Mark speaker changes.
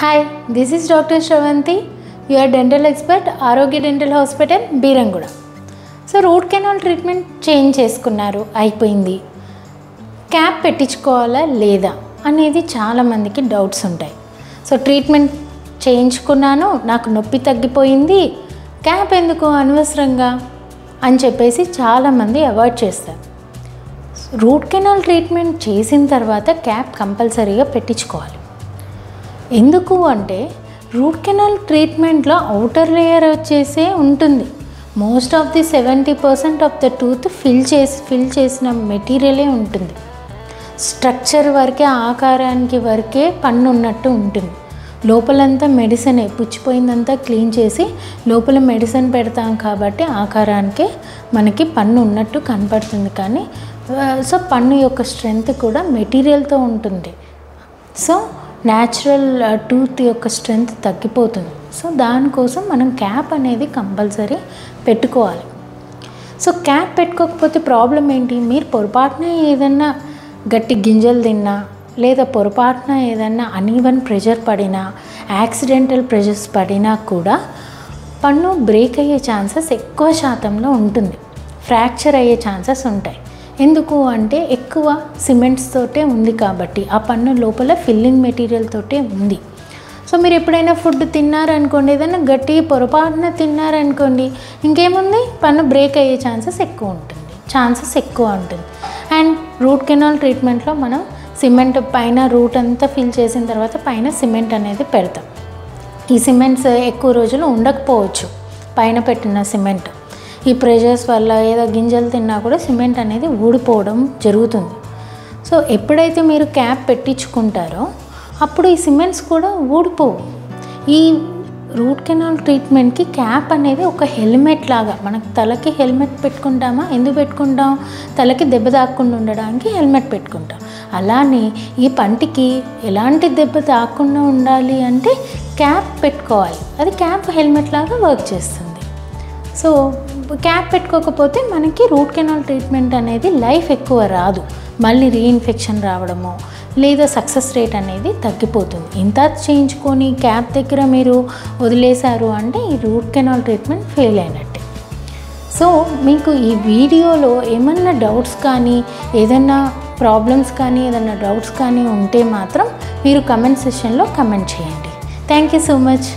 Speaker 1: Hi, this is Dr. Shravanti, your dental expert, Arogya Dental Hospital, Biranguda. So, root canal treatment change చేసుకున్నారు అయిపోయింది. Cap పెట్టించుకోవాలా లేదా అనేది చాలా మందికి డౌట్స్ ఉంటాయి. సో, ట్రీట్మెంట్ చేయించుకున్నాను, నాకు నొప్పి తగ్గిపోయింది, క్యాప్ ఎందుకు అనవసరంగా అని చెప్పేసి చాలామంది అవాయిడ్ చేస్తారు. రూట్ కెనాల్ ట్రీట్మెంట్ చేసిన తర్వాత క్యాప్ కంపల్సరీగా పెట్టించుకోవాలి. ఎందుకు అంటే రూట్ కెనాల్ ట్రీట్మెంట్లో అవుటర్ లేయర్ వచ్చేసే ఉంటుంది. Most of the 70% of the tooth fill చేసిన మెటీరియలే ఉంటుంది. స్ట్రక్చర్ వరకే, ఆకారానికి వరకే పన్ను ఉన్నట్టు ఉంటుంది. లోపలంతా మెడిసినే, పుచ్చిపోయిందంతా క్లీన్ చేసి లోపల మెడిసిన్ పెడతాం కాబట్టి ఆకారానికే మనకి పన్ను ఉన్నట్టు కనపడుతుంది. కానీ సో పన్ను యొక్క స్ట్రెంగ్త్ కూడా మెటీరియల్తో ఉంటుంది. సో న్యాచురల్ టూత్ యొక్క స్ట్రెంగ్త్ తగ్గిపోతుంది. సో దానికోసం మనం క్యాప్ అనేది కంపల్సరీ పెట్టుకోవాలి. సో క్యాప్ పెట్టుకోకపోతే ప్రాబ్లం ఏంటి? మీరు పొరపాటున ఏదన్నా గట్టి గింజలు తిన్నా, లేదా పొరపాటున ఏదన్నా అన్ఈవెన్ ప్రెషర్ పడినా, యాక్సిడెంటల్ ప్రెషర్స్ పడినా కూడా పన్ను బ్రేక్ అయ్యే ఛాన్సెస్ ఎక్కువ శాతంలో ఉంటుంది. ఫ్రాక్చర్ అయ్యే ఛాన్సెస్ ఉంటాయి. ఎందుకు అంటే ఎక్కువ సిమెంట్స్ తోటే ఉంది కాబట్టి, ఆ పన్ను లోపల ఫిల్లింగ్ మెటీరియల్ తోటే ఉంది. సో మీరు ఎప్పుడైనా ఫుడ్ తిన్నారనుకోండి, ఏదైనా గట్టి పొరపాటున తిన్నారనుకోండి, ఇంకేముంది, పన్ను బ్రేక్ అయ్యే ఛాన్సెస్ ఎక్కువ ఉంటుంది. అండ్ రూట్ కెనాల్ ట్రీట్మెంట్లో మనం సిమెంట్ పైన రూట్ అంతా ఫిల్ చేసిన తర్వాత పైన సిమెంట్ అనేది పెడతాం. ఈ సిమెంట్స్ ఎక్కువ రోజులు ఉండకపోవచ్చు. పైన పెట్టిన సిమెంట్ ఈ ప్రెషర్స్ వల్ల ఏదో గింజలు తిన్నా కూడా సిమెంట్ అనేది ఊడిపోవడం జరుగుతుంది. సో ఎప్పుడైతే మీరు క్యాప్ పెట్టించుకుంటారో అప్పుడు ఈ సిమెంట్స్ కూడా ఊడిపోవు. ఈ రూట్ కెనాల్ ట్రీట్మెంట్కి క్యాప్ అనేది ఒక హెల్మెట్ లాగా, మనకు తలకి హెల్మెట్ పెట్టుకుంటామా? ఎందుకు పెట్టుకుంటాం? తలకి దెబ్బ తాకకుండా ఉండడానికి హెల్మెట్ పెట్టుకుంటాం. అలానే ఈ పంటికి ఎలాంటి దెబ్బ తాకకుండా ఉండాలి అంటే క్యాప్ పెట్టుకోవాలి. అది క్యాప్ హెల్మెట్ లాగా వర్క్ చేస్తుంది. సో క్యాప్ పెట్టుకోకపోతే మనకి రూట్ కెనాల్ ట్రీట్మెంట్ అనేది లైఫ్ ఎక్కువ రాదు. మళ్ళీ రీఇన్ఫెక్షన్ రావడము లేదా సక్సెస్ రేట్ అనేది తగ్గిపోతుంది. ఇంత చేయించుకొని క్యాప్ దగ్గర మీరు వదిలేశారు అంటే ఈ రూట్ కెనాల్ ట్రీట్మెంట్ ఫెయిల్ అయినట్టే. సో మీకు ఈ వీడియోలో ఏమన్నా డౌట్స్ కానీ, ఏదైనా ప్రాబ్లమ్స్ కానీ, ఏదైనా డౌట్స్ కానీ ఉంటే మాత్రం మీరు కమెంట్ సెక్షన్లో కమెంట్ చేయండి. Thank you so much.